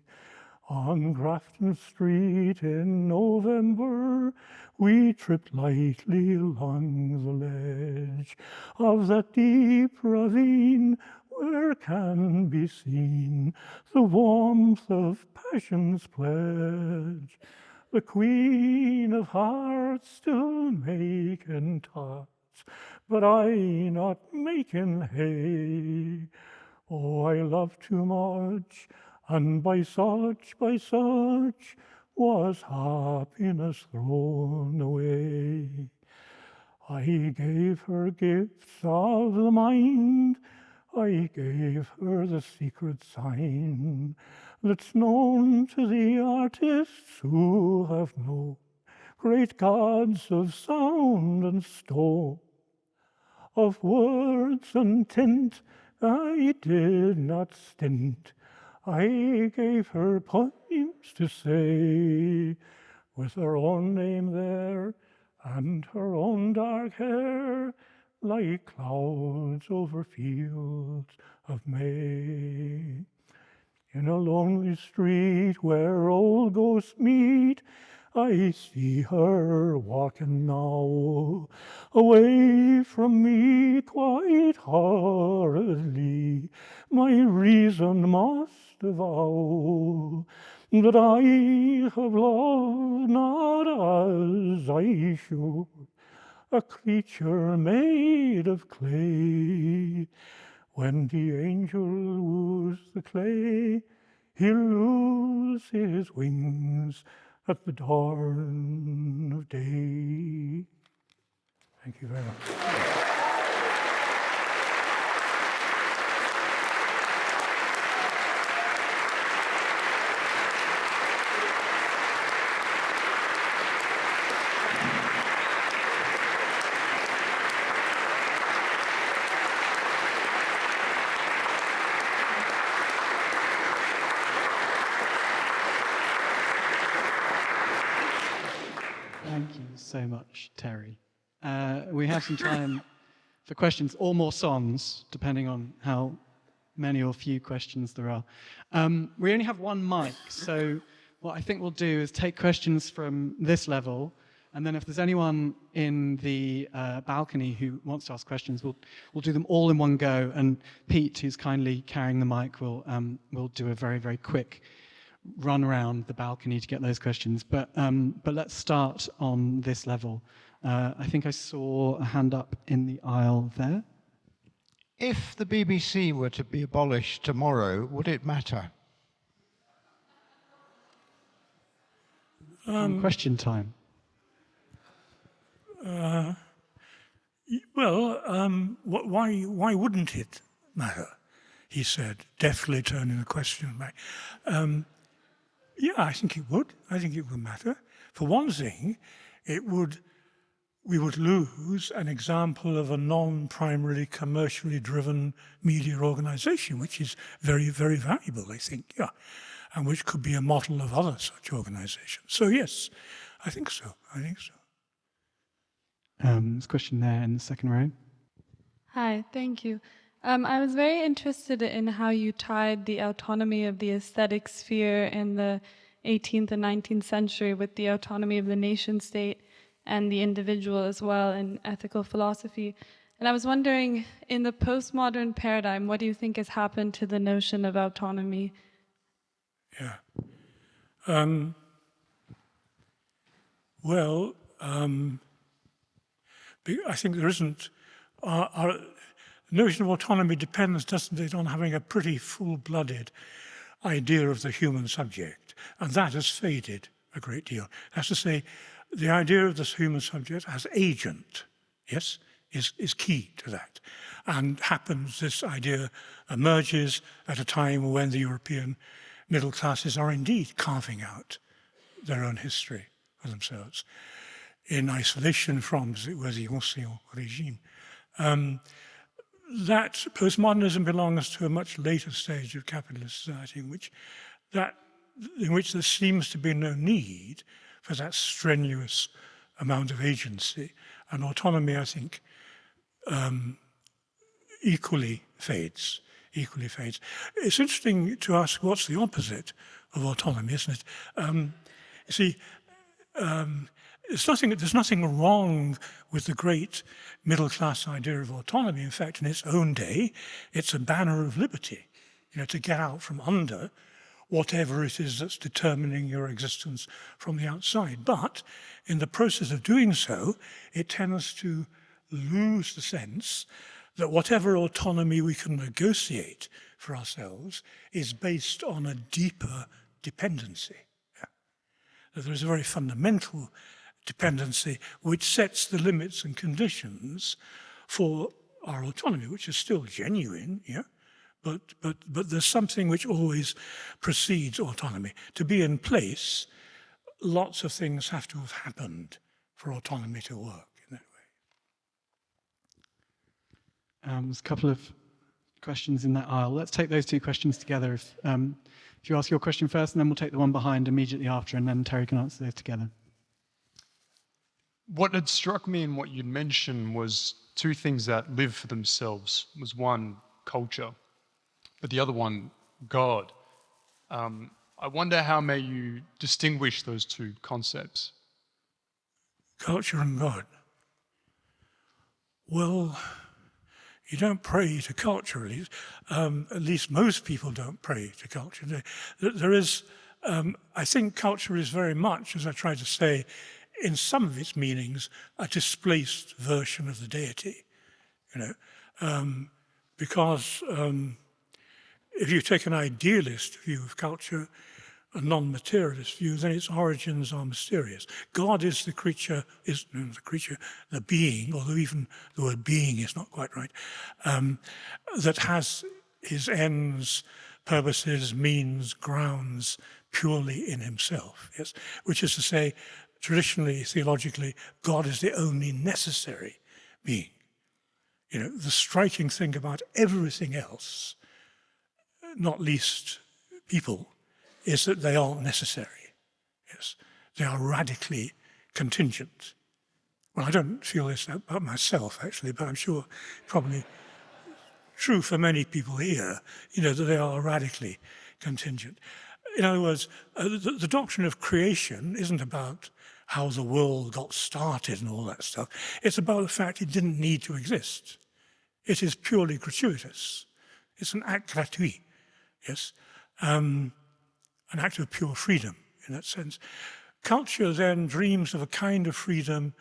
On Grafton Street in November, we tripped lightly along the ledge of that deep ravine where can be seen the warmth of passion's pledge. The Queen of Hearts still making tarts, but I not making hay. Oh, I love too much, and by such was happiness thrown away. I gave her gifts of the mind, I gave her the secret sign that's known to the artists who have known great gods of sound and stone. Of words and tint I did not stint, I gave her poems to say, with her own name there and her own dark hair, like clouds over fields of May. In a lonely street where old ghosts meet, I see her walking now, away from me quite hurriedly. My reason must avow that I have loved not as I should, a creature made of clay. When the angel woos the clay, he'll lose his wings at the dawn of day. Thank you very much. Thank you so much, Terry. We have some time for questions or more songs, depending on how many or few questions there are. We only have one mic, so what I think we'll do is take questions from this level, and then if there's anyone in the balcony who wants to ask questions, we'll do them all in one go, and Pete, who's kindly carrying the mic, will do a very, very quick run around the balcony to get those questions. But let's start on this level. I think I saw a hand up in the aisle there. If the BBC were to be abolished tomorrow, would it matter? Question time. Why wouldn't it matter? He said, deftly turning the question back. Yeah, I think it would. I think it would matter. For one thing, we would lose an example of a non-primarily commercially driven media organization, which is very, very valuable, I think, yeah, and which could be a model of other such organizations. So yes, I think so. There's a question there in the second row. Hi, thank you. I was very interested in how you tied the autonomy of the aesthetic sphere in the 18th and 19th century with the autonomy of the nation state and the individual as well in ethical philosophy. And I was wondering, in the postmodern paradigm, what do you think has happened to the notion of autonomy? Yeah. I think there isn't... Our notion of autonomy depends, doesn't it, on having a pretty full-blooded idea of the human subject. And that has faded a great deal. That's to say, the idea of the human subject as agent, yes, is key to that. And happens, this idea emerges at a time when the European middle classes are indeed carving out their own history for themselves, in isolation from, as it were, the ancien regime. That postmodernism belongs to a much later stage of capitalist society in which there seems to be no need for that strenuous amount of agency. And autonomy, I think, equally fades. It's interesting to ask what's the opposite of autonomy, isn't it? You see, there's nothing wrong with the great middle-class idea of autonomy. In fact, in its own day, it's a banner of liberty, to get out from under whatever it is that's determining your existence from the outside. But in the process of doing so, it tends to lose the sense that whatever autonomy we can negotiate for ourselves is based on a deeper dependency. That there is a very fundamental dependency which sets the limits and conditions for our autonomy, which is still genuine, but there's something which always precedes autonomy. To be in place, lots of things have to have happened for autonomy to work in that way. There's a couple of questions in that aisle. Let's take those two questions together. If you ask your question first, and then we'll take the one behind immediately after, and then Terry can answer those together. What had struck me in what you'd mentioned was two things that live for themselves. Was one, culture, but the other one, God. I wonder how may you distinguish those two concepts? Culture and God. Well, you don't pray to culture, at least most people don't pray to culture. There is, I think culture is very much, as I tried to say, in some of its meanings, a displaced version of the deity, because if you take an idealist view of culture, a non-materialist view, then its origins are mysterious. God is the creature, the being, although even the word being is not quite right, that has his ends, purposes, means, grounds purely in himself, yes? Which is to say, traditionally, theologically, God is the only necessary being. The striking thing about everything else, not least people, is that they aren't necessary. Yes, they are radically contingent. Well, I don't feel this about myself, actually, but I'm sure probably true for many people here, that they are radically contingent. In other words, the doctrine of creation isn't about how the world got started and all that stuff. It's about the fact it didn't need to exist. It is purely gratuitous. It's an act gratuit, yes? An act of pure freedom, in that sense. Culture then dreams of a kind of freedom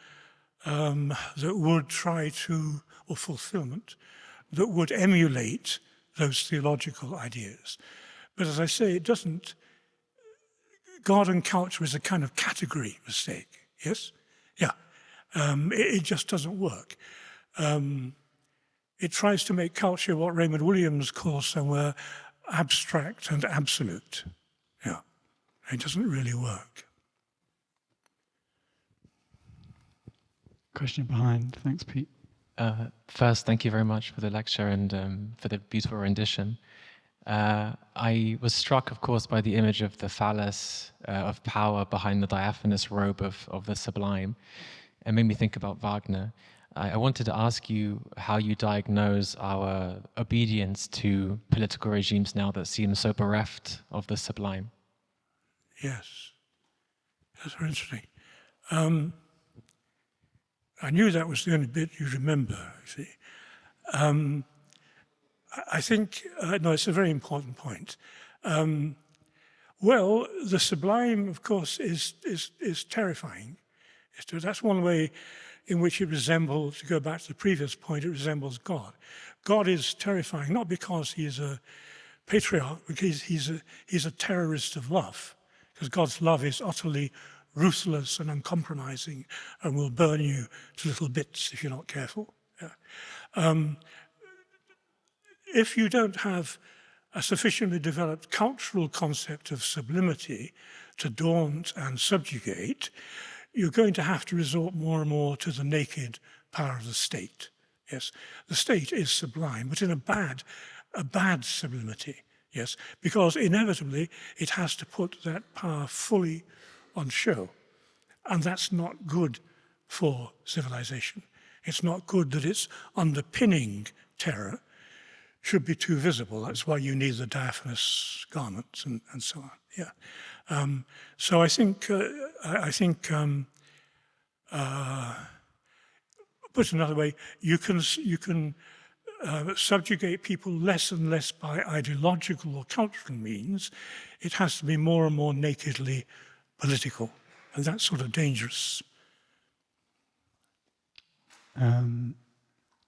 that would try to, or fulfillment, that would emulate those theological ideas. But as I say, it doesn't, God and culture is a kind of category mistake, yes? Yeah, it just doesn't work. It tries to make culture what Raymond Williams calls somewhere abstract and absolute. Yeah, it doesn't really work. Question behind. Thanks, Pete. First, thank you very much for the lecture and for the beautiful rendition. I was struck, of course, by the image of the phallus of power behind the diaphanous robe of the sublime. It made me think about Wagner. I wanted to ask you how you diagnose our obedience to political regimes now that seem so bereft of the sublime. Yes, that's very interesting. I knew that was the only bit you remember, you see. I think, no, it's a very important point. Well, the sublime, of course, is terrifying. That's one way in which it resembles, to go back to the previous point, it resembles God. God is terrifying, not because he is a patriarch, because he's a terrorist of love, because God's love is utterly ruthless and uncompromising and will burn you to little bits if you're not careful. If you don't have a sufficiently developed cultural concept of sublimity to daunt and subjugate, you're going to have to resort more and more to the naked power of the state. Yes, the state is sublime, but in a bad sublimity. Yes, because inevitably it has to put that power fully on show, and that's not good for civilization. It's not good that its underpinning terror should be too visible. That's why you need the diaphanous garments and so on. Yeah. So I think put another way, you can subjugate people less and less by ideological or cultural means. It has to be more and more nakedly political, and that's sort of dangerous.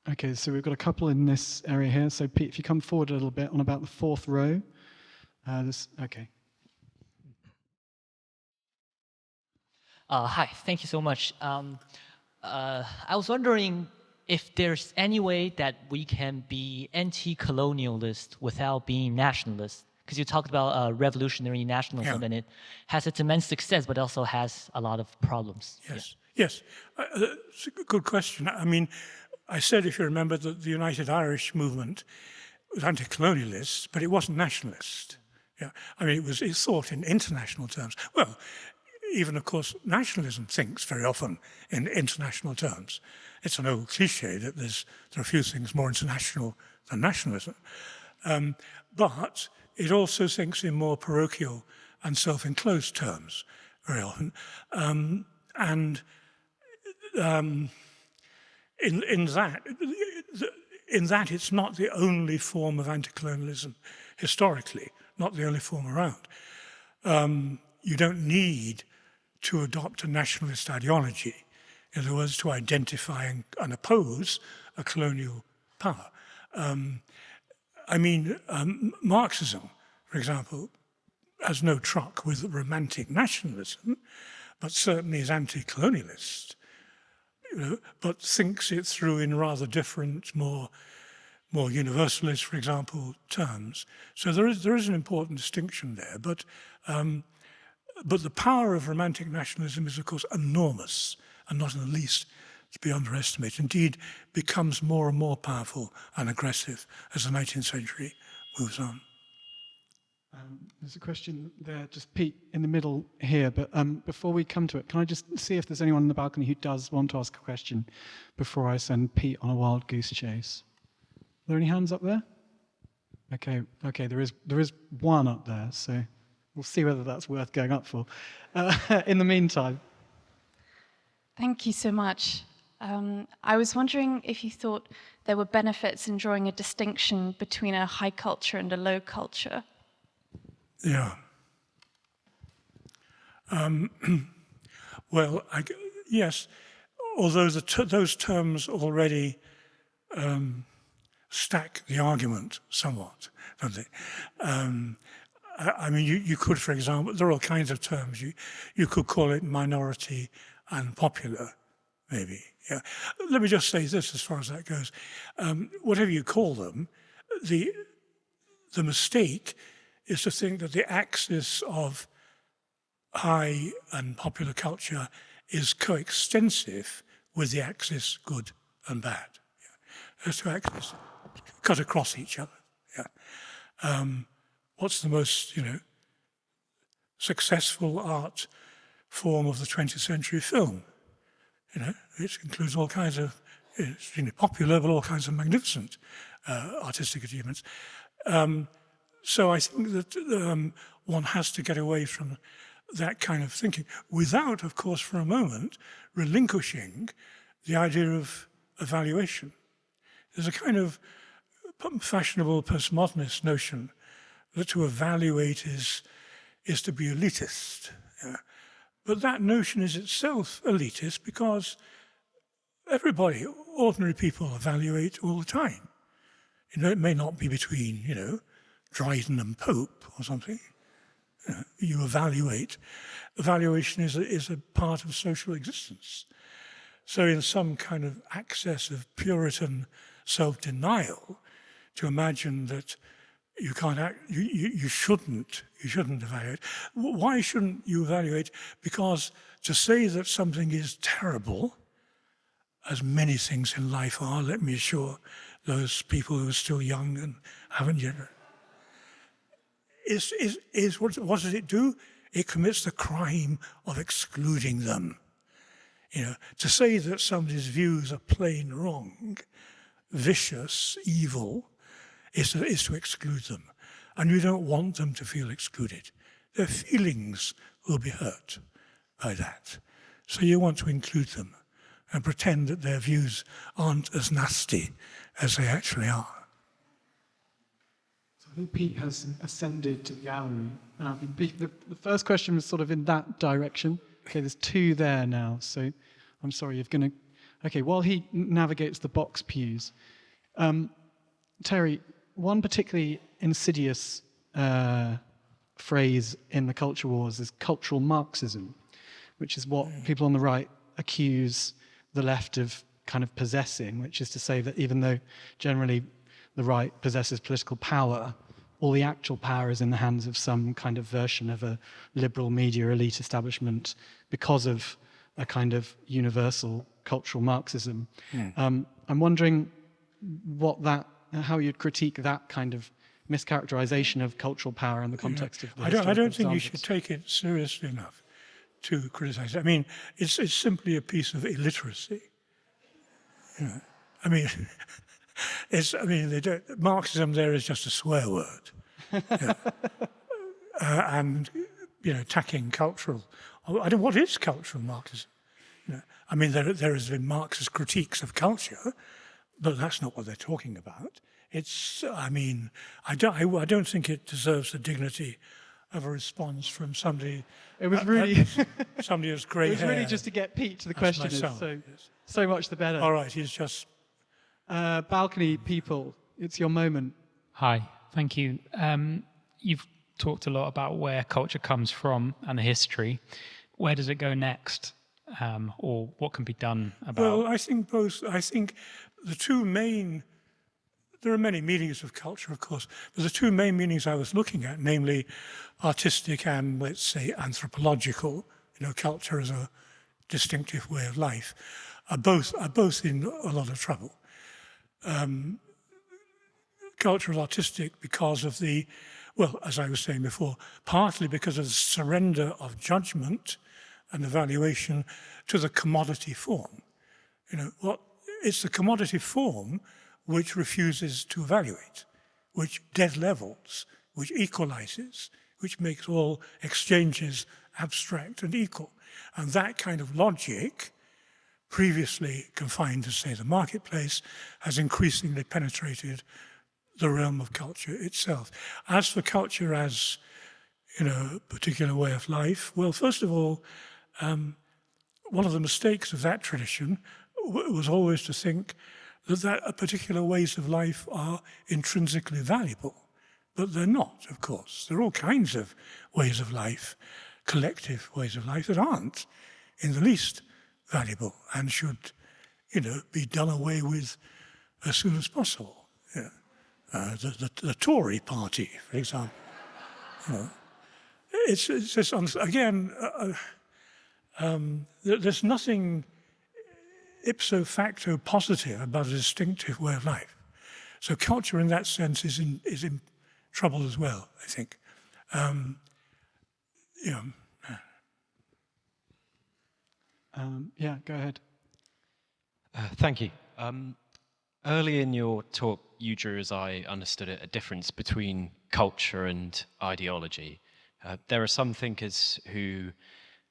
Okay, so we've got a couple in this area here. So Pete, if you come forward a little bit on about the fourth row. Okay. Hi, thank you so much. I was wondering if there's any way that we can be anti-colonialist without being nationalist. Because you talked about revolutionary nationalism, and it has its immense success, but also has a lot of problems. Yes, yes. It's a good question. I mean, I said, if you remember, that the United Irish movement was anti-colonialist, but it wasn't nationalist. Yeah, I mean, it thought in international terms. Well, even, of course, nationalism thinks very often in international terms. It's an old cliche that there are few things more international than nationalism. But it also thinks in more parochial and self-enclosed terms very often. In that, it's not the only form of anti-colonialism historically, not the only form around. You don't need to adopt a nationalist ideology, in other words, to identify and oppose a colonial power. Marxism, for example, has no truck with romantic nationalism, but certainly is anti-colonialist. But thinks it through in rather different, more universalist, for example, terms. So there is an important distinction there. But the power of romantic nationalism is, of course, enormous, and not in the least to be underestimated. Indeed, becomes more and more powerful and aggressive as the 19th century moves on. There's a question there, just Pete, in the middle here, but before we come to it, can I just see if there's anyone in the balcony who does want to ask a question before I send Pete on a wild goose chase? Are there any hands up there? Okay, there is one up there, so we'll see whether that's worth going up for. In the meantime. Thank you so much. I was wondering if you thought there were benefits in drawing a distinction between a high culture and a low culture. Yeah. Well, yes, although those terms already stack the argument somewhat, don't they? I mean, you could, for example, there are all kinds of terms. You could call it minority and popular, maybe. Yeah. Let me just say this as far as that goes. Whatever you call them, the mistake is to think that the axis of high and popular culture is coextensive with the axis good and bad. Yeah. Those two axes cut across each other. Yeah. What's the most, successful art form of the 20th century? Film. It includes all kinds of, it's popular, but all kinds of magnificent artistic achievements. So I think that one has to get away from that kind of thinking without, of course, for a moment, relinquishing the idea of evaluation. There's a kind of fashionable postmodernist notion that to evaluate is to be elitist. Yeah. But that notion is itself elitist because everybody, ordinary people, evaluate all the time. It may not be between, Dryden and Pope or something. You evaluate. Evaluation is a part of social existence. So in some kind of access of Puritan self-denial, to imagine that you can't act, you shouldn't evaluate. Why shouldn't you evaluate? Because to say that something is terrible, as many things in life are, let me assure those people who are still young and haven't yet, what does it do? It commits the crime of excluding them. To say that somebody's views are plain wrong, vicious, evil, is to exclude them. And you don't want them to feel excluded. Their feelings will be hurt by that. So you want to include them and pretend that their views aren't as nasty as they actually are. So I think Pete has ascended to the gallery. The first question was sort of in that direction. Okay, there's two there now, so I'm sorry, you're going to... Okay, while he navigates the box pews, Terry, one particularly insidious phrase in the culture wars is cultural Marxism, which is what people on the right accuse the left of kind of possessing, which is to say that even though generally the right possesses political power, all the actual power is in the hands of some kind of version of a liberal media elite establishment because of a kind of universal cultural Marxism. I'm wondering how you'd critique that kind of mischaracterization of cultural power in the context of the I don't think you should take it seriously enough to criticize it. I mean, it's simply a piece of illiteracy. I mean, Marxism there is just a swear word. And, attacking cultural... what is cultural Marxism? I mean, there has been Marxist critiques of culture, but that's not what they're talking about. I don't think it deserves the dignity of a response from somebody. It was really somebody who's grey hair. It was really just to get Pete to the question. So much the better. All right, he's just balcony people. It's your moment. Hi, thank you. You've talked a lot about where culture comes from and the history. Where does it go next, or what can be done about? Well, I think both. I think the two main. There are many meanings of culture, of course, but the two main meanings I was looking at, namely artistic and, let's say, anthropological, culture as a distinctive way of life, are both in a lot of trouble. Cultural artistic because of as I was saying before, partly because of the surrender of judgment and evaluation to the commodity form. It's the commodity form which refuses to evaluate, which dead levels, which equalizes, which makes all exchanges abstract and equal. And that kind of logic, previously confined to, say, the marketplace, has increasingly penetrated the realm of culture itself. As for culture as, a particular way of life, well, first of all, one of the mistakes of that tradition was always to think that particular ways of life are intrinsically valuable. But they're not, of course. There are all kinds of ways of life, collective ways of life, that aren't in the least valuable and should, be done away with as soon as possible. The Tory party, for example. It's just, again, there's nothing ipso facto positive about a distinctive way of life. So culture in that sense is in trouble as well, I think. Go ahead. Thank you. Early in your talk, you drew, as I understood it, a difference between culture and ideology. There are some thinkers who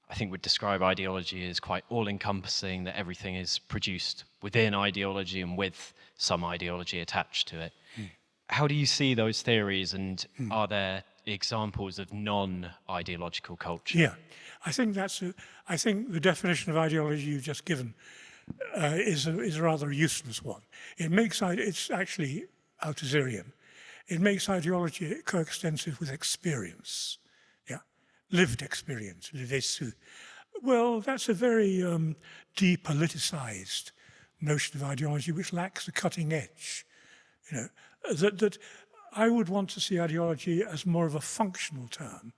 I think would describe ideology as quite all-encompassing, that everything is produced within ideology and with some ideology attached to it. How do you see those theories, and are there examples of non-ideological culture? Yeah, I think the definition of ideology you've just given is a rather useless one. It's actually Althusserian. It makes ideology coextensive with experience. Lived experience, Well, that's a very depoliticized notion of ideology which lacks the cutting edge. You know, that I would want to see ideology as more of a functional term.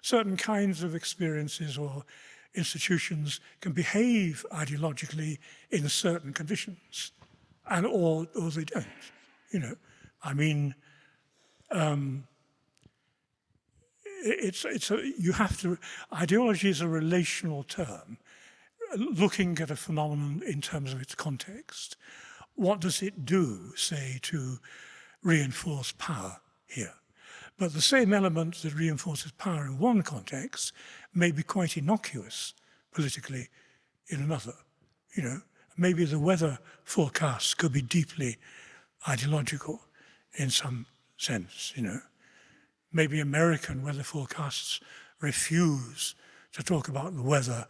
Certain kinds of experiences or institutions can behave ideologically in certain conditions, and or they don't. You know, I mean, you have to. Ideology is a relational term, looking at a phenomenon in terms of its context. What does it do, say, to reinforce power here? But the same element that reinforces power in one context may be quite innocuous politically in another. You know, maybe the weather forecasts could be deeply ideological in some sense, you know. Maybe American weather forecasts refuse to talk about the weather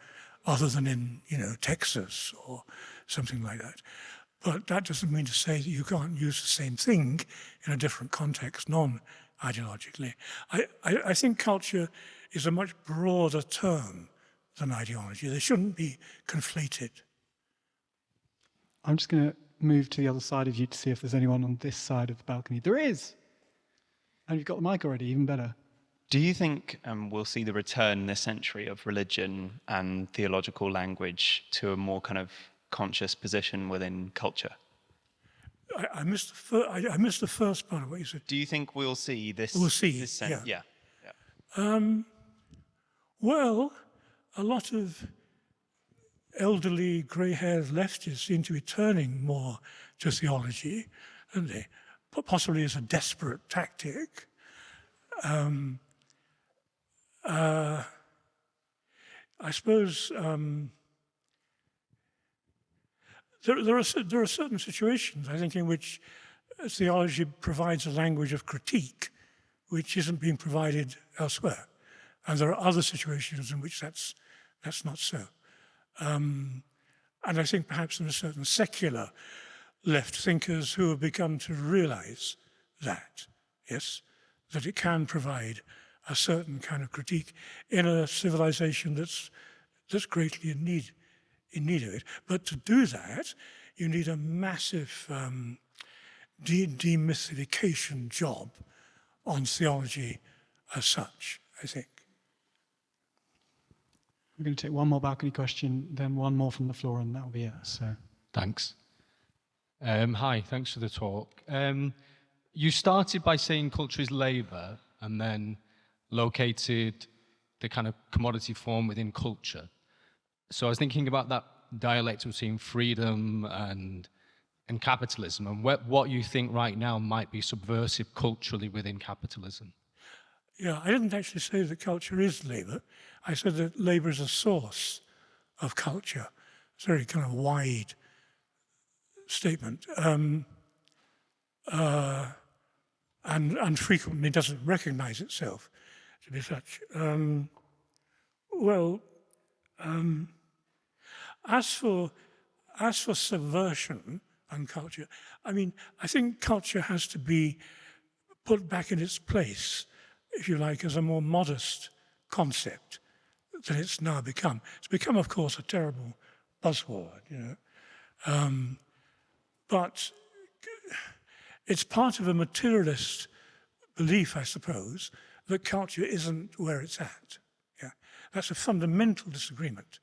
other than in, you know, Texas or something like that. But that doesn't mean to say that you can't use the same thing in a different context, non-ideologically. I think culture is a much broader term than ideology. They shouldn't be conflated. I'm just going to move to the other side of you to see if there's anyone on this side of the balcony. There is! And you've got the mic already, even better. Do you think we'll see the return this century of religion and theological language to a more kind of conscious position within culture? I missed the first part of what you said. Do you think we'll see this? We'll see, this yeah. Well, a lot of elderly, grey-haired leftists seem to be turning more to theology, don't they? Possibly as a desperate tactic. I suppose there are certain situations, I think, in which theology provides a language of critique which isn't being provided elsewhere. And there are other situations in which that's not so. And I think perhaps there are certain secular left thinkers who have begun to realize that, yes, that it can provide a certain kind of critique in a civilization that's greatly in need of it. But to do that, you need a massive demystification job on theology as such, I think. We're going to take one more balcony question, then one more from the floor, and that'll be it. So, thanks. Hi, thanks for the talk. You started by saying culture is labour and then located the kind of commodity form within culture. So I was thinking about that dialect between freedom and capitalism and what you think right now might be subversive culturally within capitalism. Yeah, I didn't actually say that culture is labour. I said that labour is a source of culture. It's a very kind of wide statement, and frequently doesn't recognise itself to be such. As for subversion and culture, I mean, I think culture has to be put back in its place, if you like, as a more modest concept than it's now become. It's become, of course, a terrible buzzword, you know. But it's part of a materialist belief, I suppose, that culture isn't where it's at. Yeah? That's a fundamental disagreement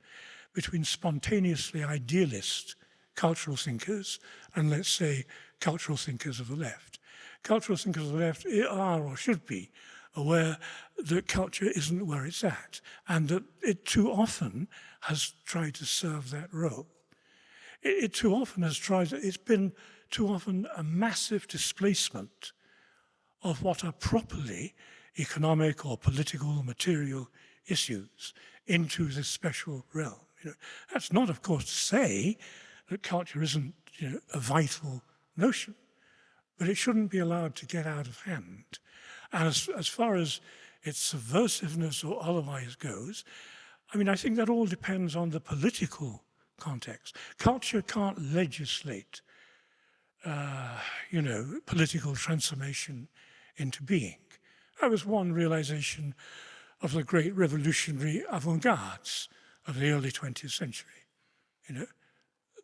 between spontaneously idealist cultural thinkers and, let's say, cultural thinkers of the left. Cultural thinkers of the left are, or should be, aware that culture isn't where it's at and that it too often has tried to serve that role. It too often has tried, it's been too often a massive displacement of what are properly economic or political or material issues into this special realm. You know, that's not, of course, to say that culture isn't, you know, a vital notion, but it shouldn't be allowed to get out of hand. And as far as its subversiveness or otherwise goes, I mean, I think that all depends on the political context. Culture can't legislate, you know, political transformation into being. That was one realization of the great revolutionary avant-gardes of the early 20th century. You know,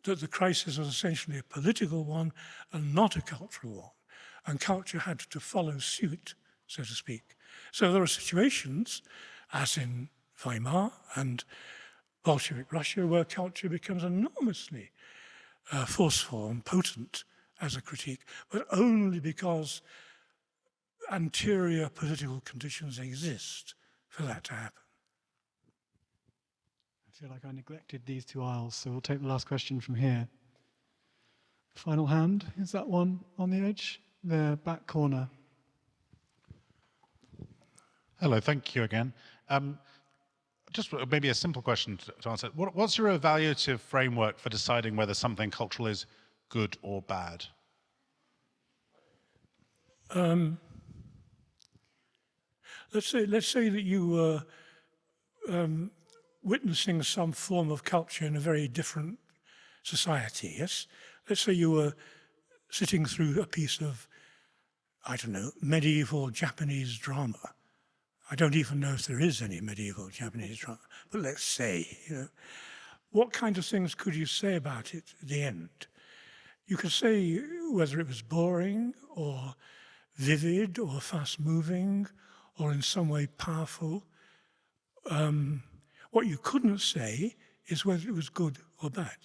that the crisis was essentially a political one and not a cultural one. And culture had to follow suit, so to speak. So there are situations, as in Weimar and Bolshevik Russia, where culture becomes enormously forceful and potent as a critique, but only because anterior political conditions exist for that to happen. I feel like I neglected these two aisles, so we'll take the last question from here. Final hand, is that one on the edge? The back corner. Hello, thank you again. Just maybe a simple question to answer. What's your evaluative framework for deciding whether something cultural is good or bad? Let's say that you were witnessing some form of culture in a very different society, yes? Let's say you were sitting through a piece of, I don't know, medieval Japanese drama. I don't even know if there is any medieval Japanese drama, but let's say, you know, what kind of things could you say about it at the end? You could say whether it was boring or vivid or fast-moving or in some way powerful. What you couldn't say is whether it was good or bad,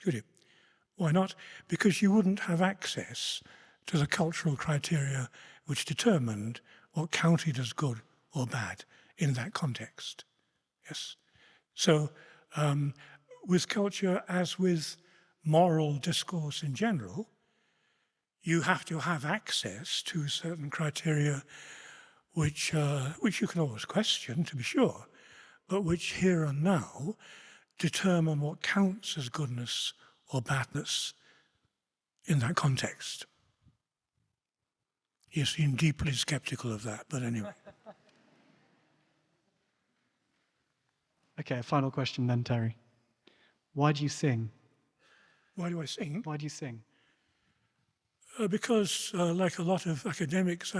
could you? Why not? Because you wouldn't have access to the cultural criteria which determined what counted as good or bad in that context. Yes? So with culture, as with moral discourse in general, you have to have access to certain criteria which you can always question, to be sure, but which here and now determine what counts as goodness or badness in that context. You seem deeply skeptical of that, but anyway. Okay, a final question then, Terry. Why do you sing? Why do I sing? Why do you sing? Because, like a lot of academics,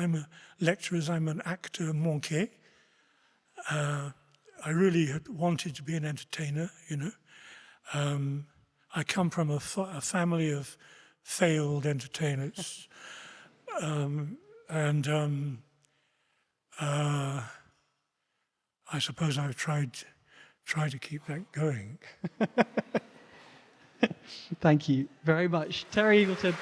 lecturers, I'm an acteur manqué. I really had wanted to be an entertainer, you know. I come from a family of failed entertainers. I suppose I've tried to keep that going. Thank you very much. Terry Eagleton.